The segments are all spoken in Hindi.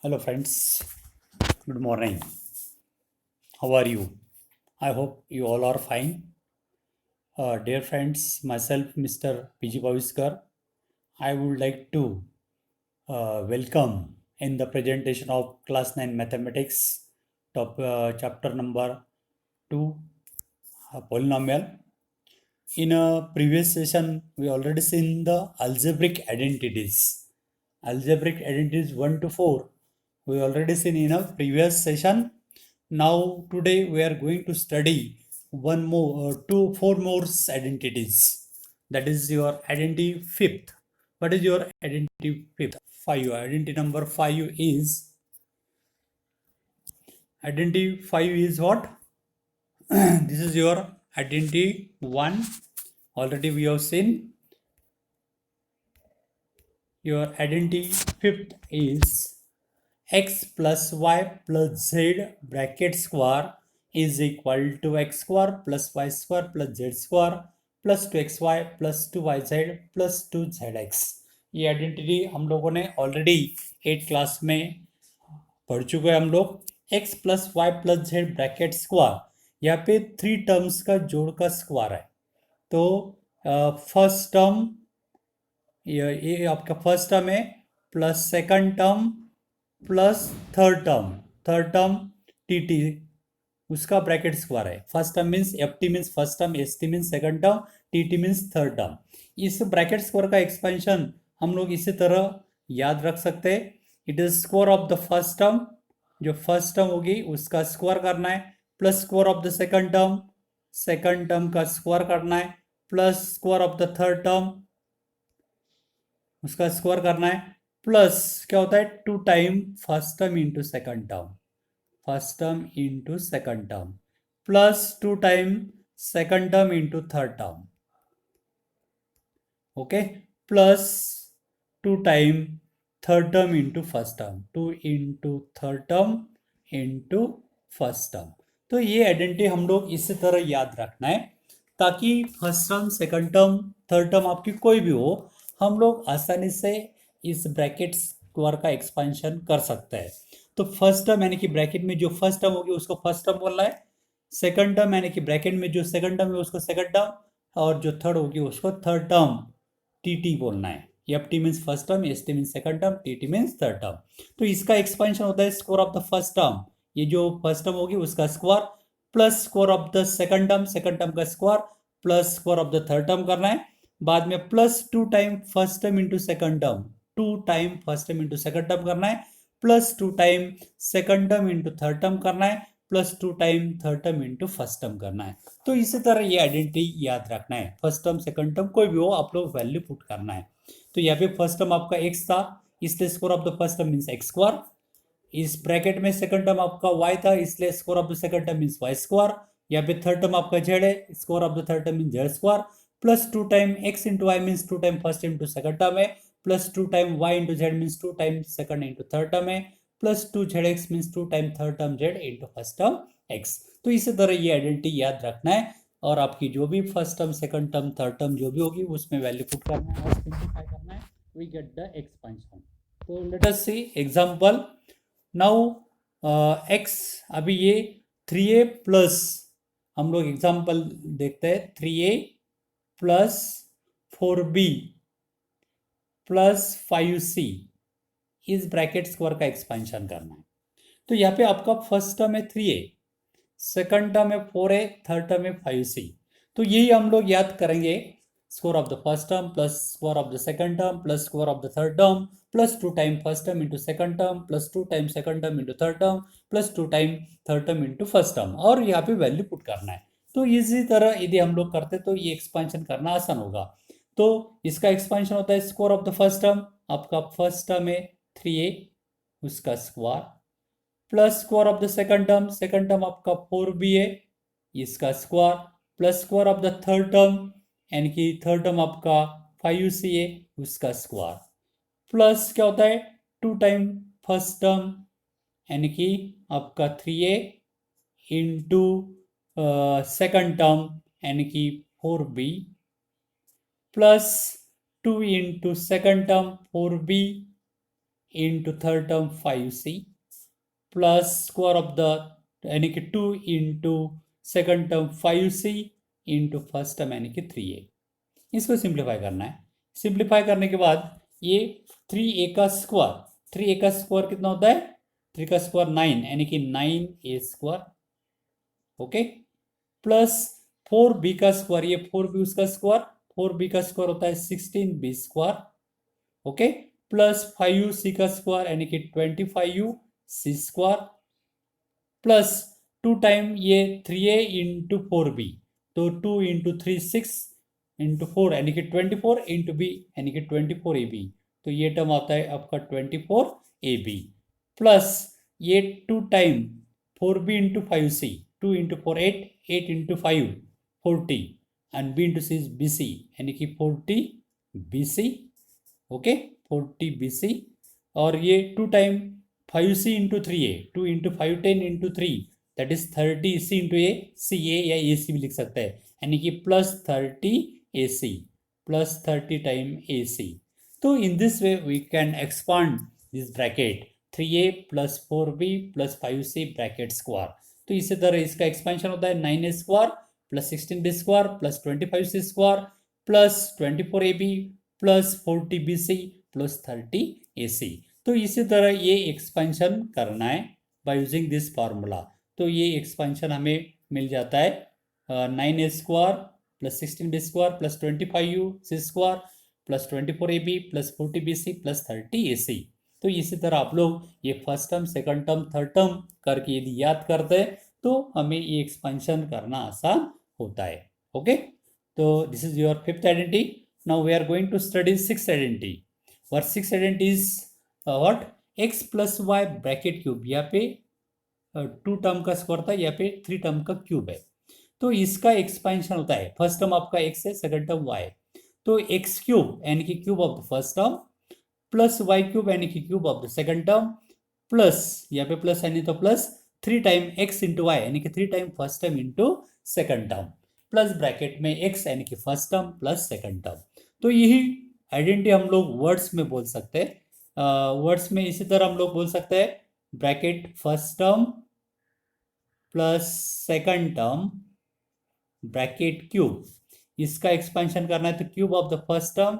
Hello, friends. Good morning. How are you? I hope you all are fine. Dear friends, myself, Mr. PG Bhaviskar, I would like to welcome in the presentation of Class 9 Mathematics, chapter number 2, Polynomial. In a previous session, we already seen the algebraic identities. Algebraic identities 1 to 4. We already seen in a previous session. Now today we are going to study four more identities. That is your identity fifth. What is your identity fifth? Five. Identity number five is what? This is your identity one. Already we have seen. Your identity fifth is x plus y plus z bracket square is equal to x square plus y square plus z square plus 2xy plus 2yz plus 2zx। ये आइडेंटिटी हम लोगों ने ऑलरेडी 8 क्लास में पढ़ चुके हैं हम लोग। x plus y plus z bracket square, यहाँ पे थ्री टर्म्स का जोड़ का स्क्वायर है। तो फर्स्ट टर्म ये आपका फर्स्ट टर्म है plus second term plus third term T T उसका ब्रैकेट स्क्वायर है। First term means F T means first term, S T means second term, T T means third term. इस ब्रैकेट स्क्वायर का एक्सपेंशन हम लोग इसी तरह याद रख सकते हैं। It is square of the first term, जो फर्स्ट टर्म होगी उसका स्क्वायर करना है, plus square of the second term का स्क्वायर करना है, plus square of the third term उसका स्क्वायर करना है, प्लस क्या होता है two time first term into second term, first term into second term, plus two time second term into third term, okay, plus two time third term into first term, two into third term into first term. तो ये आइडेंटिटी हम लोग इसी तरह याद रखना है ताकि first term second term third term आपकी कोई भी हो, हम लोग आसानी से इस ब्रैकेट स्क्वायर का एक्सपेंशन कर सकते हैं। तो फर्स्ट टर्म यानी कि ब्रैकेट में जो फर्स्ट टर्म होगी उसको फर्स्ट टर्म बोलना है, सेकंड टर्म यानी कि ब्रैकेट में जो सेकंड टर्म है उसको सेकंड टर्म, और जो थर्ड होगी उसको थर्ड टर्म टी टी बोलना है। F T means first term, S T means second term, T T means third term. तो इसका एक्सपेंशन होता है square of the first term, ये जो फर्स्ट टर्म होगी उसका square, plus square of the second term का square, plus square of the third term करना है। बाद में plus two time first term into second term, two time first term into second term करना है, plus two time second term into third term करना है, plus two time third term into first term करना है। तो इसी तरह ये आइडेंटिटी याद रखना है, फर्स्ट टर्म सेकंड टर्म कोई भी हो आप लोग वैल्यू पुट करना है। तो यहाँ पे फर्स्ट टर्म आपका x था, इसलिए square of the first term means X square. इस ब्रैकेट में सेकंड टर्म आपका y था, इसलिए square of the second term means Y square. यहाँ पे थर्ड टर्म आपका z है, square of the third term means Z square, plus two time x into Y means two time first into second term है, plus two time y into Z means two time second into third term है, plus two z x means two time third term z into first term x। तो इसी तरह ये आइडेंटिटी याद रखना है, और आपकी जो भी first term second term third term जो भी होगी उसमें वैल्यू पुट करना है और सिंपलीफाई करना है, वी गेट द एक्सपेंशन। तो let us see example now. x अभी ये 3a प्लस, हम लोग एग्जांपल देखते हैं, 3a plus 4b plus 5c इस ब्रैकेट स्क्वायर का एक्सपेंशन करना है। तो यहाँ पे आपका फर्स्ट टर्म है 3a, सेकंड टर्म है 4a, थर्ड टर्म है 5c। तो यही हम लोग याद करेंगे, square of the first term plus square of the second term plus square of the third term plus two time first term into second term plus two time second term into third term plus two time third term into first term, और यहाँ पे वैल्यू पुट करना है। तो इसी तरह यदि हम लोग करते तो ये एक्सपेंशन करना आसान होगा। तो इसका एक्सपेंशन होता है square of the first term, आपका फर्स्ट टर्म है 3a उसका square, plus square of the second term आपका 4b है इसका square, plus square of the third term यानी कि थर्ड टर्म आपका 5c है उसका स्क्वायर, प्लस क्या होता है टू टाइम फर्स्ट टर्म यानी कि आपका 3a इंटू सेकंड टर्म यानी कि 4b, plus two into second term 4b into third term 5c plus square of the यानी कि 2 into second term 5c into first term यानी कि 3a। इसको सिंप्लीफाई करना है। सिंप्लीफाई करने के बाद ये 3a का स्क्वायर, 3a का स्क्वायर कितना होता है, 3 का स्क्वायर 9 यानी कि 9a square, okay, plus 4b का स्क्वायर, ये 4b उसका स्क्वायर, 4b का स्क्वायर होता है 16b square, okay, plus 5c का स्क्वायर यानी कि 25c स्क्वायर, प्लस 2 टाइम ये 3a इंटू 4b, तो 2 इंटू 3 6 इंटू 4 यानी कि 24 इंटू b यानी कि 24ab, तो ये टर्म आता है आपका 24ab, प्लस ये 2 time 4b into 5c, 2 into 4 8, 8 into 5 40 and b into c bc यानी कि 40 bc, ओके, 40 bc, और ये 2 time 5c into 3a, 2 into 5 10 into 3 that is 30c into A, C A या ए सी भी लिख सकते हैं, यानी कि plus 30 A C, plus 30 time A C. तो in this way we can expand this bracket 3a plus 4b plus 5c bracket square. तो इसी तरह इसका एक्सपेंशन होता है 9a square plus 16b square plus 25c square plus 24ab plus 40bc plus 30ac। तो इसी तरह ये एक्सपेंशन करना है बाय यूजिंग दिस फार्मूला। तो ये एक्सपेंशन हमें मिल जाता है 9a square plus 16b square plus 25c square plus 24ab plus 40bc plus 30ac। तो इसी तरह आप लोग ये first term second term third term करके यदि याद करते हैं तो हमें ये एक्सपेंशन करना आसान होता है, ओके। तो this is your fifth identity. Now we are going to study sixth identity. और sixth identity is what, x plus Y bracket cube, यहाँ पे 2 टर्म का स्क्वायर था, यहाँ पे 3 टर्म का क्यूब है। तो इसका एक्सपेंशन होता है, फर्स्ट टर्म आपका x है, सेकंड टर्म y है, तो x क्यूब यानी कि cube of the first term plus y cube यानी कि cube of the second term plus यहाँ पे प्लस यानी तो plus 3 time x into y यानी कि 3 time first term into second term plus bracket में x यानी कि first term plus second term. तो यही आइडेंटिटी हम लोग वर्ड्स में बोल सकते हैं। वर्ड्स में इसी तरह हम लोग बोल सकते हैं bracket first term plus second term bracket cube, इसका एक्सपेंशन करना है तो cube of the first term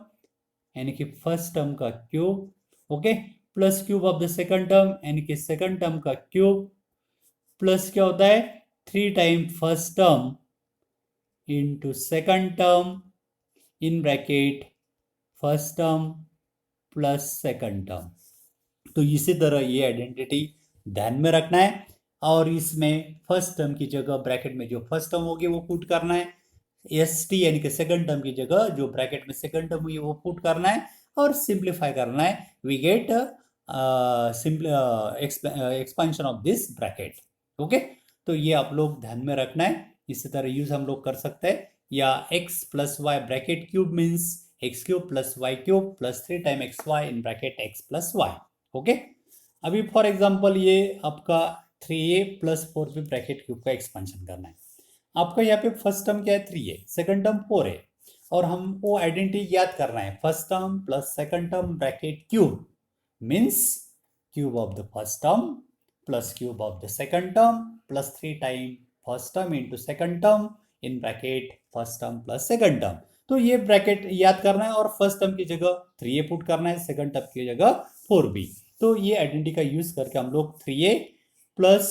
यानी कि फर्स्ट टर्म का cube, okay, plus cube of the second term यानी कि सेकंड टर्म का क्यूब प्लस क्या होता है 3 time first term into second term in bracket first term plus second term. तो इसी तरह ये आइडेंटिटी ध्यान में रखना है और इसमें फर्स्ट टर्म की जगह ब्रैकेट में जो फर्स्ट टर्म होगी वो पुट करना है, एस टी यानी कि सेकंड टर्म की जगह जो ब्रैकेट में सेकंड टर्म हुई वो पुट करना है और सिंप्लीफाई करना है, we get expansion of this bracket, okay. तो ये आप लोग ध्यान में रखना है, इसी तरह यूज हम लोग कर सकते हैं, या x plus Y bracket cube means x cube plus y cube plus 3 time x y in bracket x plus y, okay. अभी फॉर एग्जांपल ये आपका 3a plus 4b bracket cube का एक्सपेंशन करना है। आपका यहाँ पे फर्स्ट टर्म क्या है 3a, सेकंड टर्म 4 है, और हम वो आइडेंटिटी याद करना है first term plus second term bracket cube means cube of the first term plus cube of the second term plus 3 time first term into second term in bracket first term plus second term. तो ये ब्रैकेट याद करना है और फर्स्ट टर्म की जगह 3a पुट करना है, सेकंड टर्म की जगह 4b। तो ये आइडेंटिटी का यूज करके हम लोग 3a प्लस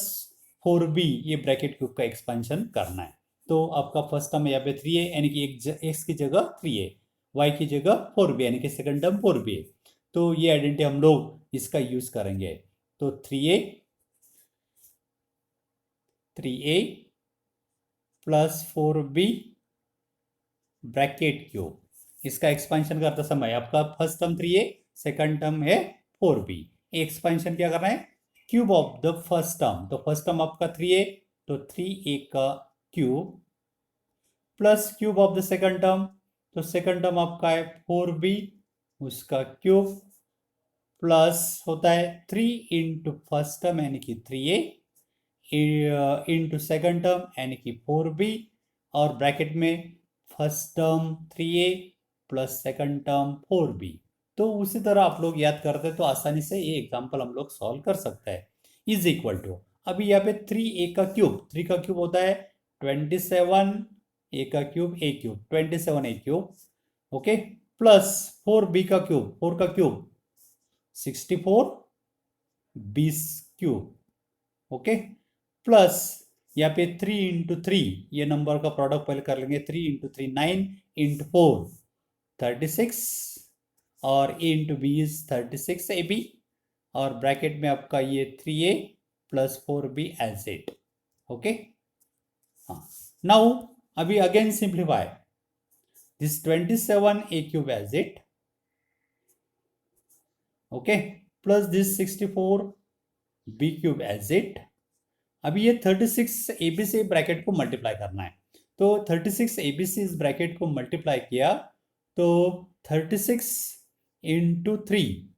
4b ये ब्रैकेट क्यूब का एक्सपेंशन करना है। तो आपका फर्स्ट टर्म यहाँ पे 3a यानी कि x की जगह 3a, y की जगह 4b यानी कि सेकंड टर्म 4b है। तो ये आइडेंटिटी हम लोग इसका यूज करेंगे। तो 3a plus 4b bracket cube, इसका एक्सपेंशन करते समय आपका first term 3a, second term है 4b, एक्सपेंशन क्या करना है cube of the first term, तो फर्स्ट टर्म आपका 3a तो 3a का cube plus cube of the second term, तो सेकंड टर्म आपका है 4b उसका क्यूब प्लस होता है 3 इंटू फर्स्ट टर्म यानी कि 3a इंटू सेकंड टर्म यानी कि 4b और ब्रैकेट में first term 3a plus second term 4b, तो उसी तरह आप लोग याद करते हैं तो आसानी से ये एग्जाम्पल हम लोग सॉल्व कर सकते हैं। इज इक्वल टू, अभी यहाँ पे 3a का क्यूब, 3 का क्यूब होता है 27, a का cube 27 a cube, okay, plus 4b का क्यूब, 4 का cube 64 b cube, okay, plus यहाँ पे 3 इंटू 3, ये नंबर का प्रोडक्ट पहले कर लेंगे, 3 इंटू 3 9 इंटू 4 36, और a into B is 36ab, और ब्रैकेट में आपका ये 3a plus 4b as it, okay. हाँ, नाउ अभी again simplify this 27a cube as it, okay, plus this 64b cube as it. अभी ये 36ab से ब्रैकेट को मल्टीप्लाई करना है, तो 36ab से इस ब्रैकेट को मल्टीप्लाई किया तो 36 इंटू 3,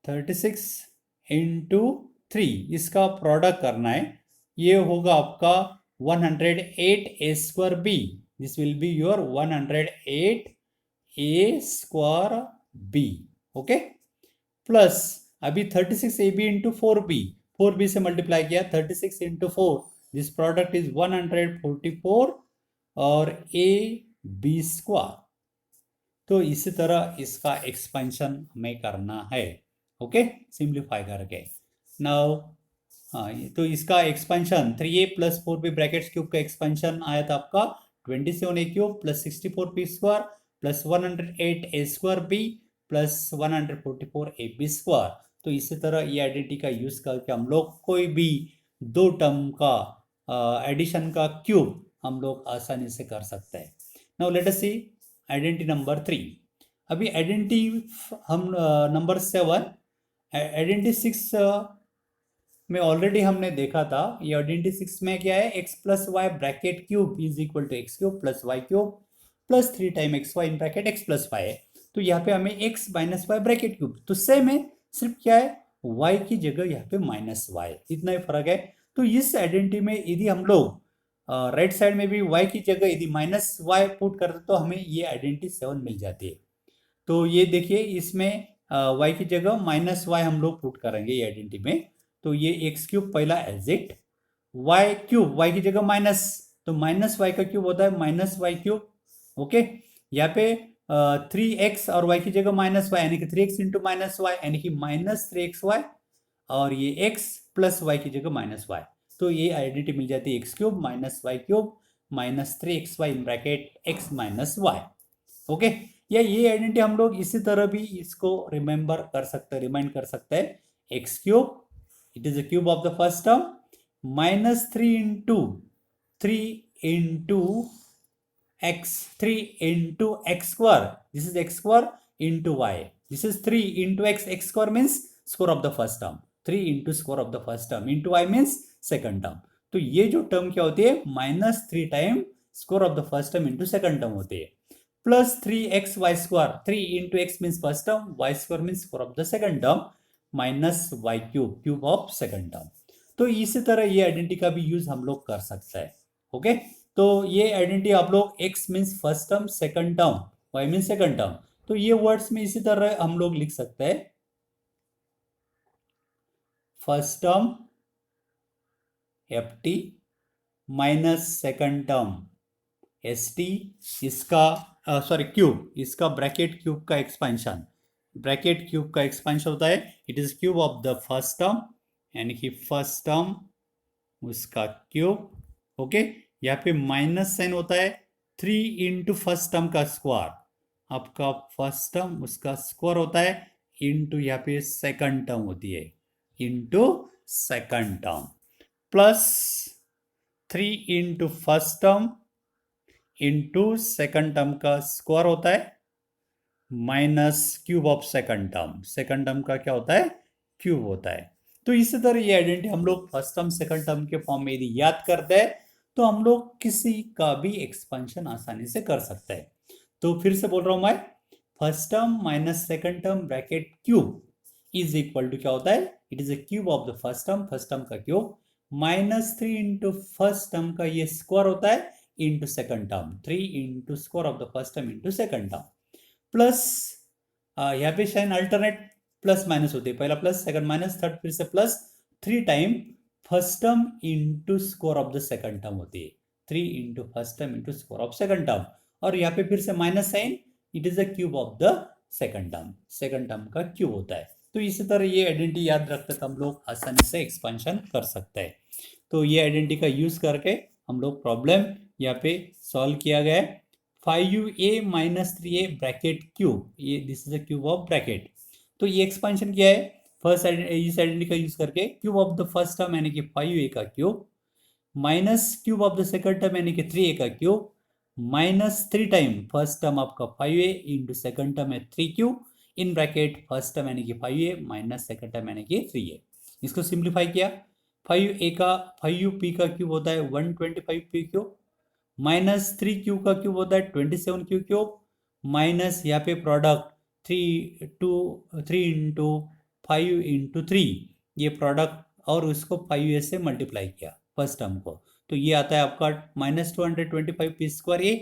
36 इंटू 3 इसका प्रोडक्ट करना है, ये होगा आपका 108a square b, this will be your 108a square b, okay, plus अभी 36ab इंटू 4b, 4b से मल्टीप्लाई किया 36 इंटू 4, दिस प्रोडक्ट इज 144 और a b स्क्वायर। तो इसी तरह इसका एक्सपेंशन हमें करना है, ओके, सिंप्लीफाई करके। नाउ हाँ, तो इसका expansion 3a plus 4b brackets cube का एक्सपेंशन आया था आपका 27a cube plus 64b square plus 108a square b plus 144ab square. तो इसी तरह ये आइडेंटिटी का यूज करके हम लोग कोई भी दो टर्म का एडिशन का क्यूब हम लोग आसानी से कर सकते हैं। नाउ लेट अस सी आइडेंटिटी नंबर 3। अभी आइडेंटिटी हम नंबर 7, आइडेंटिटी 6 में ऑलरेडी हमने देखा था। ये आइडेंटिटी 6 में क्या है, x plus Y bracket cube is equal to x cube plus y cube plus 3 time x y in bracket x plus y है। तो यहाँ पे हमें x minus y bracket cube, तो सेम है, सिर्फ क्या है y की जगह यहाँ पे माइनस वाई, इतना ही फर्क है। तो इस आइडेंटिटी में यदि हम लोग राइट साइड में भी y की जगह यदि माइनस वाई पुट करते तो हमें ये आइडेंटिटी 7 मिल जाती है। तो ये देखिए इसमें y की जगह माइनस वाई हम लोग पुट करेंगे ये आइडेंटिटी में, तो ये एक्स क्यूब पहला as it, y cube y की जगह माइनस, तो माइनस वाई का क्यूब होता है माइनस वाई क्यूब, ओके। यहाँ पे 3x और y की जगह माइनस वाई यानी कि 3x इंटू माइनस वाई यानी कि माइनस 3xy, और ये x प्लस वाई की जगह माइनस वाई, तो ये आइडेंटिटी मिल जाती है x cube minus y cube minus 3xy in bracket x minus y, okay. या ये आइडेंटिटी हम लोग इसी तरह भी इसको रिमेंबर कर सकते हैं, रिमाइंड कर सकते हैं, x cube it is a cube of the first term minus 3 into x, 3 into x square, this is x square into y, this is 3 into x square means square of the first term, 3 into square of the first term into y means second term। तो ये जो टर्म क्या होती है minus 3 time square of the first term into second term होती है, plus 3x y square, 3 into x means first term, y square means square of the second term minus y cube, cube of second term. तो इसी तरह ये आइडेंटिटी का भी यूज हम लोग कर सकते हैं, ओके। तो ये आइडेंटिटी आप लोग x means first term, second term, y means second term, तो ये वर्ड्स में इसी तरह हम लोग लिख सकते हैं, first term ft minus second term st, इसका सॉरी क्यूब, इसका ब्रैकेट क्यूब का एक्सपेंशन, ब्रैकेट क्यूब का एक्सपेंशन होता है it is cube of the first term यानी कि फर्स्ट टर्म उसका क्यूब, ओके। यहाँ पे माइनस साइन होता है 3 इंटू फर्स्ट टर्म का स्क्वायर, आपका फर्स्ट टर्म उसका स्क्वायर होता है इंटू यहाँ पे सेकंड टर्म होती है into second term, plus 3 into first term into second term का स्क्वायर होता है minus cube of second term, second term का क्या होता है क्यूब होता है। तो इसी तरह ये आइडेंटिटी हम लोग फर्स्ट टर्म सेकंड टर्म के फॉर्म में यदि याद करते हैं तो हम लोग किसी का भी एक्सपेंशन आसानी से कर सकते हैं। तो फिर से बोल रहा हूं मैं, first term minus second term bracket cube is equal to क्या होता है, it is a cube of the first term का cube minus 3 into first term का ये स्क्वायर होता है into second term, 3 into square of the first term into second term, plus यहाँ पे साइन अल्टरनेट प्लस माइनस होते हैं, पहला प्लस सेकंड माइनस थर्ड फिर से plus, 3 time first term into square of the second term होती है, 3 into first term into square of second term, और यहाँ पे फिर से minus sign, it is the cube of the second term का क्यूब होता है। तो इसी तरह ये आइडेंटिटी याद रखते तो हम लोग आसानी से एक्सपेंशन कर सकते हैं। तो ये आइडेंटिटी का यूज करके हम लोग प्रॉब्लम यहाँ पे सॉल्व किया गया है। 5a minus 3a bracket cube, ये this is the cube of bracket. तो ये एक्सपेंशन क्या है, फर्स्ट इस आइडेंटिटी का यूज करके cube of the first term यानी कि 5a का cube minus cube of the second term यानी कि 3a का cube minus 3 time first term आपका 5a इंटू सेकंड टर्म है 3q in bracket first term यानी कि 5a माइनस सेकंड टर्म यानी कि 3a। इसको सिंप्लीफाई किया, 5a का 5p का क्यूब होता है 125p क्यूब माइनस 3q का क्यूब होता है 27q क्यूब माइनस यहाँ पे प्रोडक्ट 3 इंटू 5 इंटू 3, ये प्रोडक्ट और उसको 5a से मल्टीप्लाई किया फर्स्ट टर्म को, तो ये आता है आपका माइनस 225p स्क्वायर ए।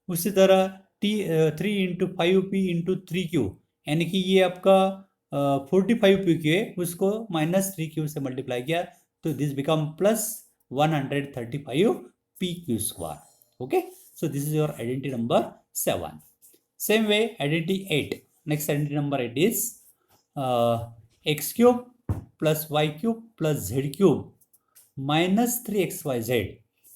उसी तरह 3 इंटू 5p इंटू 3q यानी कि ये आपका 45p क्यू है, उसको माइनस 3q से मल्टीप्लाई किया, तो this become plus 135p Q square. Okay, so this is your identity number 7. Same way, identity 8. Next identity number 8 is x cube plus y cube plus z cube minus 3xyz।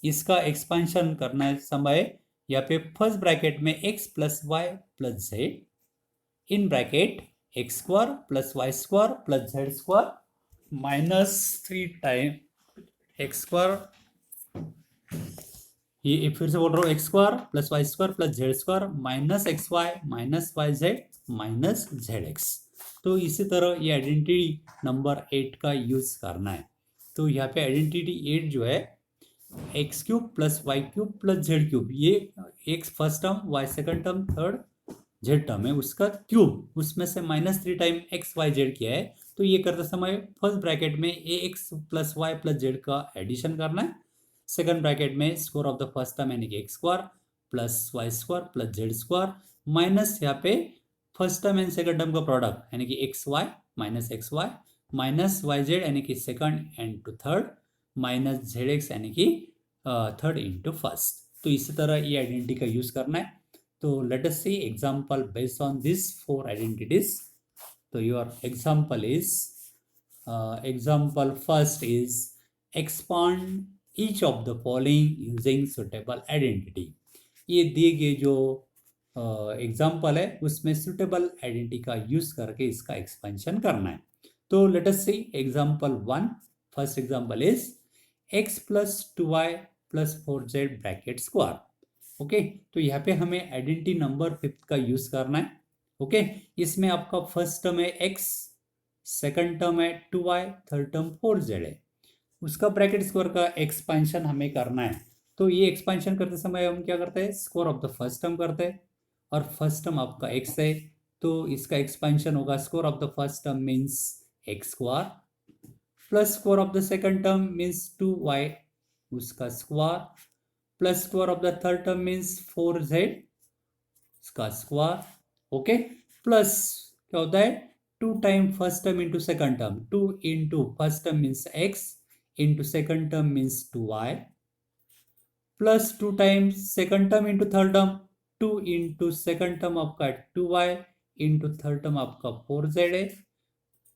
इसका एक्सपेंशन करना समय यहाँ पे फर्स्ट ब्रैकेट में x plus y plus z in bracket x square plus y square plus z square minus 3 time x square, ये फिर से बोल रहा हूँ x square plus y square plus z square minus x y minus y z minus z x. तो इसी तरह ये आइडेंटिटी नंबर 8 का यूज करना है। तो यहाँ पे आइडेंटिटी 8 जो है x cube plus y cube plus z cube, ये x first term y second term third z term है उसका क्यूब, उसमें से minus 3 time x y z किया है। तो ये करते समय फर्स्ट ब्रैकेट में a x plus y plus z का एडिशन करना है, सेकंड ब्रैकेट में square of the first term यानी कि x square plus y square plus z square minus यहाँ पे first term and second term का प्रोडक्ट यानी कि x y minus y z यानी कि second and to third minus z x यानी कि थर्ड इंटू फर्स्ट। तो इसी तरह ये आइडेंटिटी का यूज करना है। तो let us see example based on this 4 identities. तो your example is example first is expand each of the following using suitable identity। ये दिए गए जो एग्जाम्पल है उसमें सुटेबल आइडेंटिटी का यूज करके इसका एक्सपेंशन करना है। तो let us see example 1। First example is x plus 2y plus 4z bracket square. Okay, तो यहाँ पे हमें आइडेंटिटी नंबर 5 का यूज करना है। ओके, इसमें आपका फर्स्ट टर्म है x, सेकंड टर्म है 2y, थर्ड टर्म 4z है, उसका ब्रैकेट स्क्वायर का एक्सपेंशन हमें करना है। तो ये एक्सपेंशन करते समय हम क्या करते हैं, square of the first term करते हैं, और फर्स्ट टर्म आपका x है तो इसका एक्सपेंशन होगा square of the first term means X square plus square of the second term means 2y उसका square plus square of the third term means 4z उसका स्क्वायर। ओके, प्लस क्या होता है 2 time first term into second term, 2 into first term means x into second term means 2y plus 2 time second term into third term, 2 into second term आपका 2y इंटू थर्ड टर्म आपका 4z है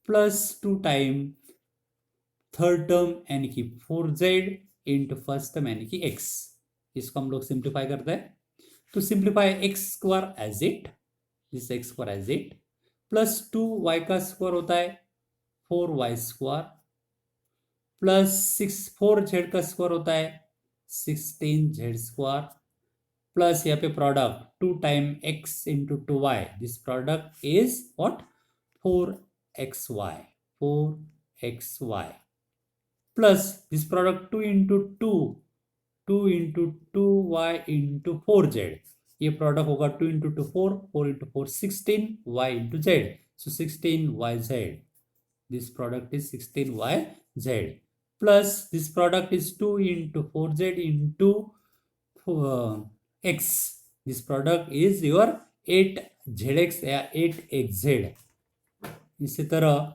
प्लस 2 टाइम थर्ड टर्म यानी कि 4z इंटू फर्स्ट टर्म यानी कि x। इसको हम लोग सिंप्लीफाई करते हैं। तो simplify x square as it, this x square as it plus 2y का स्क्वायर होता है 4y स्क्वायर प्लस 4z का स्क्वायर होता है 16z स्क्वायर प्लस यहाँ पे product 2 time x into 2y, this product is what 4xy plus this product 2 into 2 into 2y into 4z, ये प्रोडक्ट होगा 2 into 2 4 into 4 16 y into z, so 16yz, this product is 16yz plus this product is 2 into 4z into x, this product is your 8zx या 8xz, इसी तरह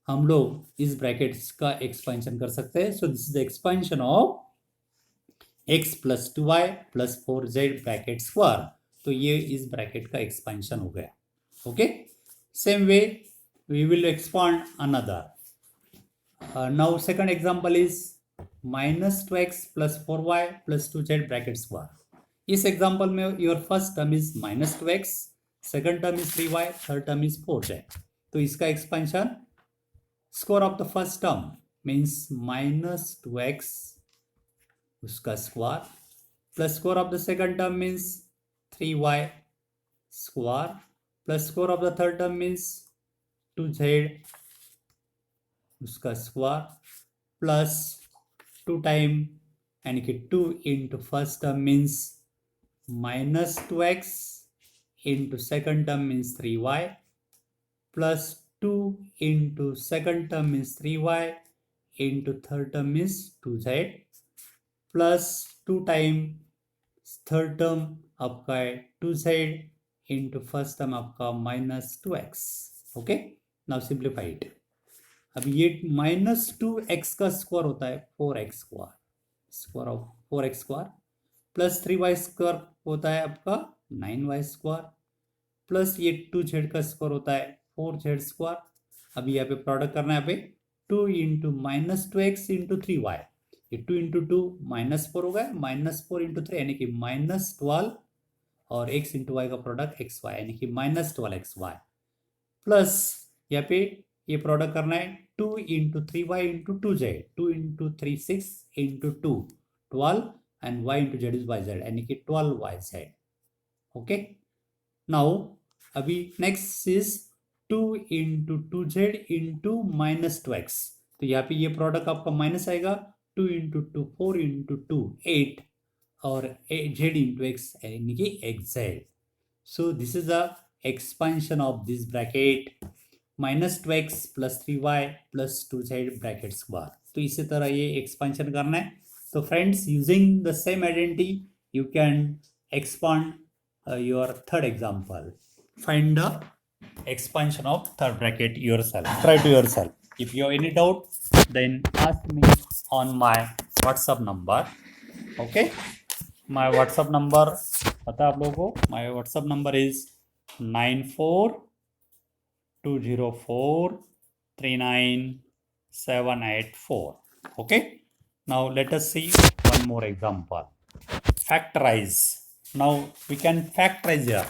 हम लोग इस ब्रैकेट्स का एक्सपेंशन कर सकते हैं. So this is the expansion of x plus 2y plus 4z bracket square. तो ये इस ब्रैकेट का एक्सपेंशन हो गया. Okay, same way we will expand another. Now second example is minus 2x plus 4y plus 2z bracket square. इस एग्जांपल में your first term is minus 2x, second term is 3y, third term is 4z. तो इसका expansion square of the first term means minus 2x उसका square plus square of the second term means 3y square plus square of the third term means 2z उसका स्क्वायर प्लस 2 टाइम यानी कि 2 into first term means minus 2x into second term means 3y plus 2 into second term means 3y into third term means 2z plus 2 time third term आपका है 2z इंटू फर्स्ट टर्म आपका minus 2x. Okay, now simplify it. अब ये माइनस 2x का स्क्वायर होता है 4x square, square of 4x square plus 3y square होता है आपका 9y स्क्वायर प्लस ये 2z का स्क्वायर होता है 4z स्क्वायर. अब यहाँ पे प्रोडक्ट करना है, यहाँ पे 2 into minus 2x into 3y, ये 2 इंटू 2 माइनस 4 होगा, माइनस 4 इंटू 3 यानी कि माइनस 12 और x इंटू वाई का प्रोडक्ट एक्स वाई यानी कि माइनस 12xy प्लस यहाँ पे ये प्रोडक्ट करना है 2 into 3y into 2z, 2 into 3 6 into 2 12 and y into z is y z यानी कि 12yz. ओके, नाउ अभी next is 2 into 2z into minus 2x. तो यहाँ पे ये प्रोडक्ट आपका माइनस आएगा 2 इंटू 2 4 इंटू 2 8 और z इंटू x यानी कि xz. So this is the expansion of this bracket minus 2x plus 3y plus 2z bracket square. तो इसी तरह ये एक्सपेंशन करना है. तो friends, using the same identity you can expand your third example. Find the expansion of third bracket yourself. Try to yourself. If you have any doubt, then ask me on my WhatsApp number. Okay, my WhatsApp number पता है आप लोगों को. My WhatsApp number is 9420439784. Okay, now let us see one more example. Factorize. Now we can factorize here.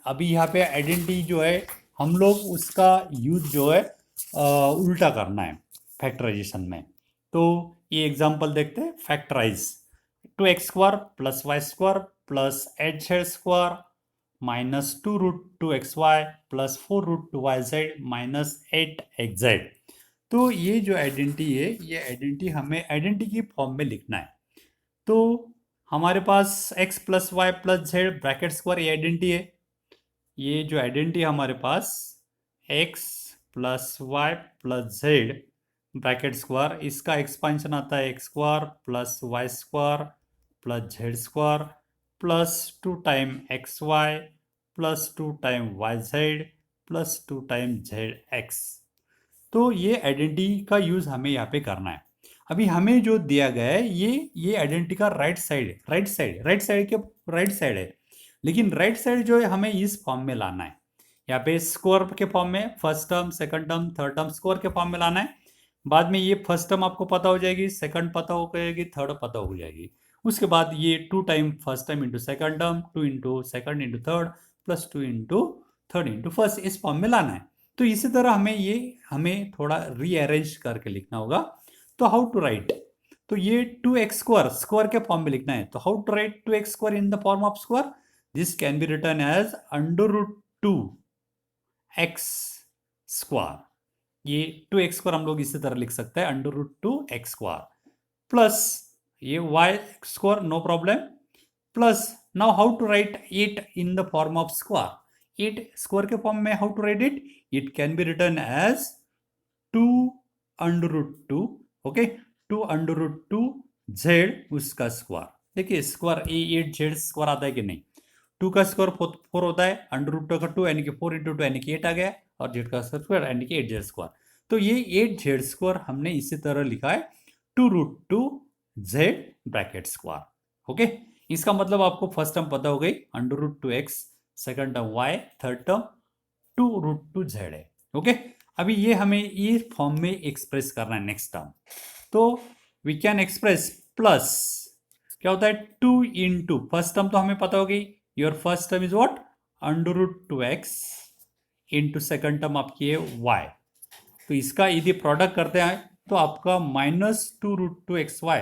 अभी यहाँ पे आइडेंटिटी जो है हम लोग उसका यूज जो है उल्टा करना है फैक्टराइजेशन में. तो ये एग्जांपल देखते हैं. Factorize 2x square plus y square plus 8z square minus 2 root 2xy plus 4 root 2yz minus 8xz. तो ये जो आइडेंटिटी है, ये आइडेंटिटी हमें आइडेंटिटी की फॉर्म में लिखना है. तो हमारे पास x plus y plus z bracket square ये आइडेंटिटी है. ये जो आइडेंटिटी हमारे पास x plus y plus z bracket square, इसका एक्सपेंशन आता है x square plus y square plus z square plus 2 time x y plus 2 time y z plus 2 time z x. तो ये आइडेंटिटी का यूज हमें यहाँ पे करना है. अभी हमें जो दिया गया है ये आइडेंटिटी का राइट साइड है, राइट साइड के राइट साइड है, लेकिन राइट साइड जो है हमें इस फॉर्म में लाना है. यहाँ पे स्क्वायर के फॉर्म में first term second term third term square के फॉर्म में लाना है. बाद में ये फर्स्ट टर्म आपको पता हो जाएगी, सेकंड पता हो जाएगी, थर्ड पता हो जाएगी. उसके बाद ये 2 time first term into second term 2 into second into third plus 2 into third into first इस फॉर्म में लाना है. तो इसी तरह हमें थोड़ा रीअरेंज करके लिखना होगा. तो हाउ टू राइट, तो ये 2x स्क्वायर के फॉर्म में लिखना है. तो how to write 2x square in the form of square. This can be written as under root 2 x square. ये 2x स्क्वायर हम लोग इसी तरह लिख सकते हैं under root 2 x square plus ये y square, no problem. Plus now how to write it in the form of square. It square के फॉर्म में how to write it. It can be written as 2 under root 2. Okay, 2 under root 2 z उसका स्क्वायर. देखिए स्क्वायर 8z स्क्वायर आता है कि नहीं. 2 का स्क्वायर 4 होता है, अंडर रूट 2 का 2 यानी कि 4 इंटू 2 यानी कि 8 आ गया, और जेड का स्क्वायर यानी कि 8 जेड स्क्वायर। तो ये 8 जेड स्क्वायर हमने इसी तरह लिखा है 2 root 2 z bracket square. Okay, इसका मतलब आपको फर्स्ट टर्म पता हो गई, under root 2 x, second term y, third term 2 root 2 z है। ओके, अभी ये हमें ये फॉर्म में एक्सप्रेस करना है नेक्स्ट टर्म। तो वी कैन एक्सप्रेस प्लस, क्या होता है 2 इंटू फर्स्ट टर्म तो हमें पता होगी, your first term is what under root 2 x into second term आपकी है वाई। तो इसका यदि प्रोडक्ट करते हैं तो आपका -2 रूट 2 एक्स वाई,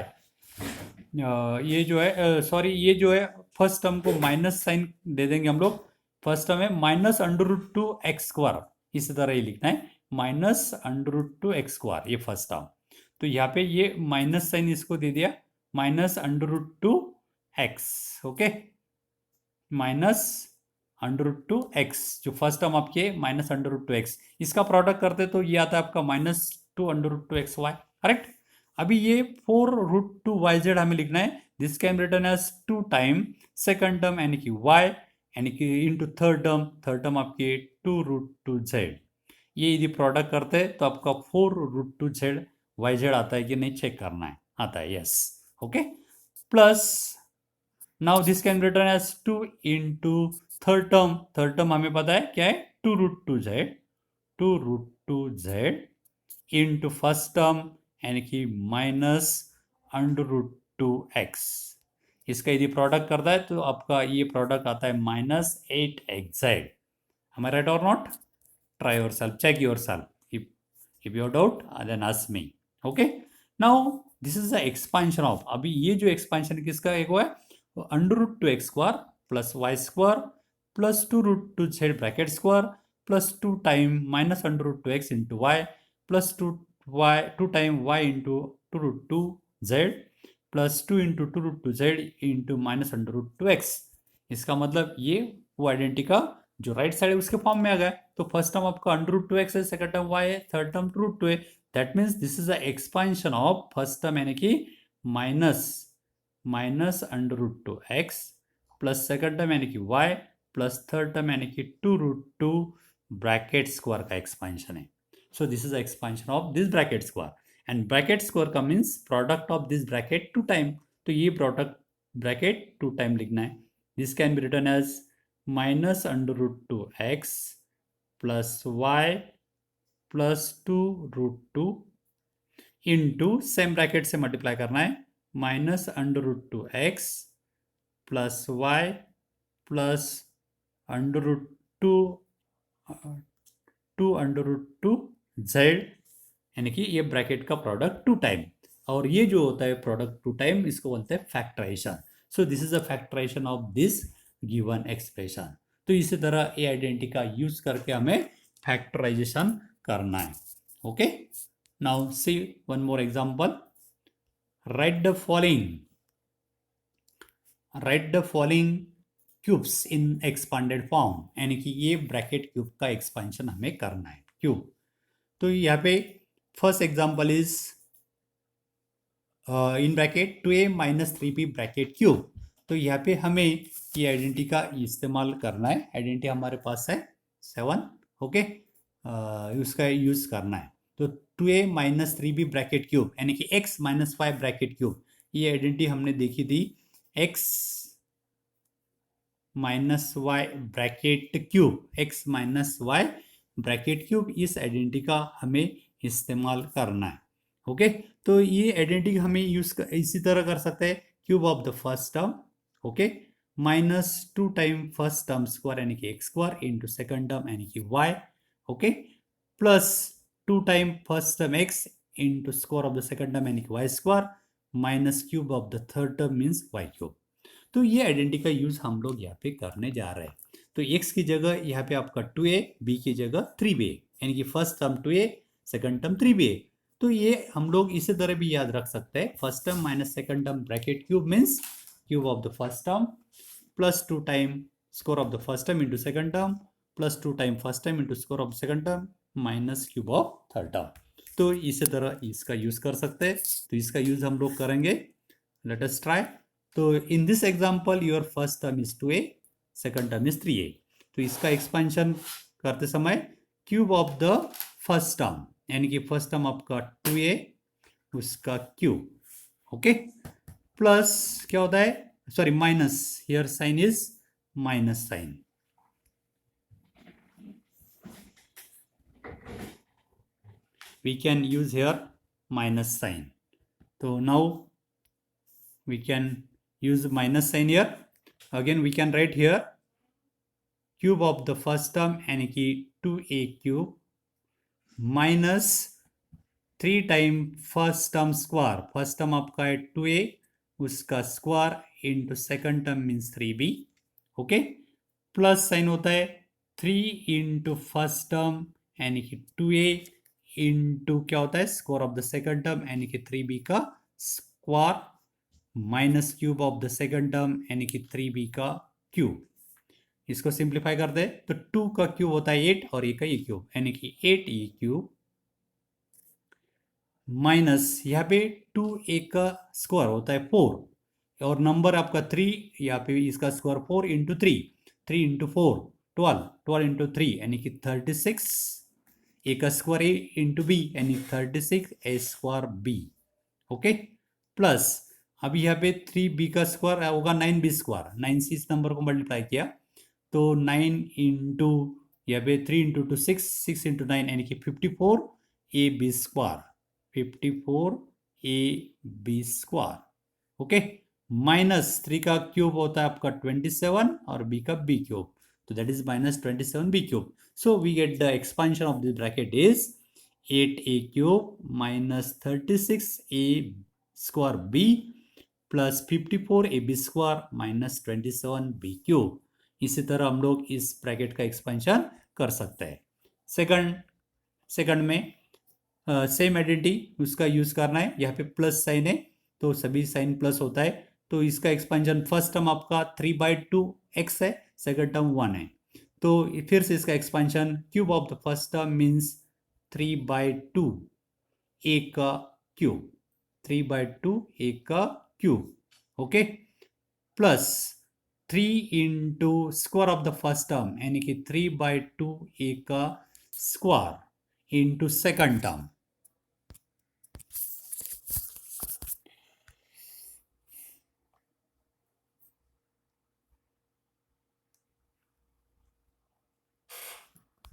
ये जो है सॉरी ये जो है फर्स्ट टर्म को माइनस साइन दे देंगे हम लोग। फर्स्ट टर्म है minus under root 2 x square, इसी तरह ये लिखना है minus under root 2 x square, ये फर्स्ट टर्म। तो यहाँ पे ये माइनस साइन इसको दे दिया, minus under root 2 x. Okay, minus under root 2 x, जो फर्स्ट टर्म आपके माइनस अंडर रूट 2 एक्स, इसका प्रोडक्ट करते तो ये आता है आपका -2 under root 2 x y. Correct. अभी ये 4 रूट 2 वाई जेड हमें लिखना है, this can written as 2 time second term यानी कि वाई यानी कि इंटू थर्ड टर्म आपकी 2 रूट 2 जेड। ये यदि प्रोडक्ट करते हैं तो आपका 4 रूट 2 जेड वाई जेड आता है कि नहीं चेक करना है, आता है, yes. Okay, plus now this can written as 2 into third term हमें पता है क्या है 2 root 2 z, 2 root 2 z into first term यानी कि माइनस अंडर रूट 2 एक्स। इसका यदि प्रोडक्ट करता है तो आपका ये प्रोडक्ट आता है -8 x Z. Am I right or not? Try yourself, check yourself. If you doubt, then ask me. Okay. Now this is the expansion of, अभी ये जो expansion किसका एक हुआ है under root 2 x square plus y square plus 2 root 2 z bracket square plus 2 time minus under root 2 x into y plus 2 time y into 2 root 2 z plus 2 into 2 root 2 z into minus under root 2 x. इसका मतलब ये वो आइडेंटिटी का जो राइट साइड है उसके फॉर्म में आ गया। तो फर्स्ट टर्म आपका अंडर रूट 2 एक्स है, सेकंड टर्म वाई है, थर्ड टर्म रूट 2 है। That means this is the expansion of first term यानी कि minus under root 2 x plus second term यानी कि वाई प्लस थर्ड टर्म यानी कि 2 रूट 2 ब्रैकेट स्क्वायर का एक्सपांशन है। So this is the expansion of this bracket square and bracket square का means product of this bracket 2 time. तो ये प्रोडक्ट ब्रैकेट 2 टाइम लिखना है। This can be written as minus under root 2 x plus y plus 2 root 2 into same bracket से मल्टीप्लाई करना है minus under root 2 x plus y plus under root 2 under root 2 z, यानी कि ये ब्रैकेट का प्रोडक्ट 2 टाइम, और ये जो होता है प्रोडक्ट 2 टाइम इसको बोलते हैं factorization. So this is a factorization of this given expression. तो इसी तरह ए आइडेंटिटी का यूज करके हमें फैक्टराइजेशन करना है। Okay, now see one more example. Right the following cubes in expanded form, यानी कि ये ब्रैकेट क्यूब का एक्सपेंशन हमें करना है, क्यूब। तो यहाँ पे first example is in bracket 2a minus 3b bracket cube. तो यहाँ पे हमें ये आइडेंटिटी का इस्तेमाल करना है। आइडेंटिटी हमारे पास है 7। ओके, उसका यूज करना है। तो 2a minus 3b bracket cube यानी कि x माइनस 5 ब्रैकेट क्यूब, ये आइडेंटिटी हमने देखी थी x minus y bracket cube, x minus y bracket cube, इस आइडेंटिटी का हमें इस्तेमाल करना है। ओके, तो ये आइडेंटिटी हमें यूज इसी तरह कर सकते हैं, cube of the first term, okay, minus 2 time first term square यानी कि x square into second term यानी कि y, okay, plus 2 time first term x into square of the second term यानी कि y square minus cube of the third term means y cube. तो ये आइडेंटिटी का यूज हम लोग यहाँ पे करने जा रहे हैं। तो x की जगह यहाँ पे आपका 2a, b की जगह 3b, यानी कि first term 2a, second term 3b। तो ये हम लोग इसी तरह भी याद रख सकते हैं, first term minus second term bracket cube means cube of the first term plus 2 time square of the first term into second term plus 2 time first term into square of second term minus cube of third term. तो इसी तरह इसका यूज कर सकते हैं। तो इसका यूज हम लोग करेंगे, लेट अस ट्राई। तो in this example your first term is 2a, second term is 3a। तो इसका एक्सपेंशन करते समय cube of the first term, यानी कि फर्स्ट टर्म आपका 2a, उसका क्यूब, ओके, प्लस क्या होता है, sorry minus, here sign is minus sign, we can use here minus sign. So now we can use minus sign here. Again we can write here cube of the first term यानी कि 2a cube minus 3 time first term square, first term आपका है 2a, उसका square into second term means 3b, okay, plus sign होता है 3 इंटू फर्स्ट टर्म यानी कि 2a इंटू क्या होता है square of the second term यानी कि 3b का square minus cube of the second term यानी कि 3b का क्यूब। इसको सिंप्लीफाई कर दे तो 2 का क्यूब होता है 8 और ये का ये क्यूब यानी कि 8e क्यूब माइनस यहाँ पे 2a का स्क्वायर होता है 4 और नंबर आपका 3, यहाँ पे इसका स्क्वायर 4 इंटू 3, 3 इंटू 4 12, 12 इंटू 3 यानी कि 36, ए का स्क्वायर ए इंटू बी यानी 36 ए स्क्वायर बी, ओके, प्लस अब यहाँ पे 3b का स्क्वायर होगा 9b स्क्वायर, 9 से इस नंबर को मल्टीप्लाई किया तो 9 इंटू यहाँ पे 3 इंटू 2 6, 6 इंटू 9 यानी कि 54 a b square, 54 a b square, okay, minus 3 का क्यूब होता है आपका 27 और b का b क्यूब, तो that is minus 27 b cube. So we get the expansion of this bracket is 8a cube minus 36 a square b plus 54 a b square minus 27 b cube. इसी तरह हम लोग इस ब्रैकेट का एक्सपेंशन कर सकते हैं। सेकंड में सेम आइडेंटिटी उसका यूज करना है, यहाँ पे प्लस साइन है तो सभी साइन प्लस होता है, तो इसका एक्सपेंशन फर्स्ट टर्म आपका 3/2x है, सेकंड टर्म 1 है, तो फिर से इसका expansion cube of the first term means 3/2 a का क्यूब, 3/2 a का cube, okay, plus 3 into square of the first term यानी कि 3/2 a का स्क्वायर इंटू सेकंड टर्म,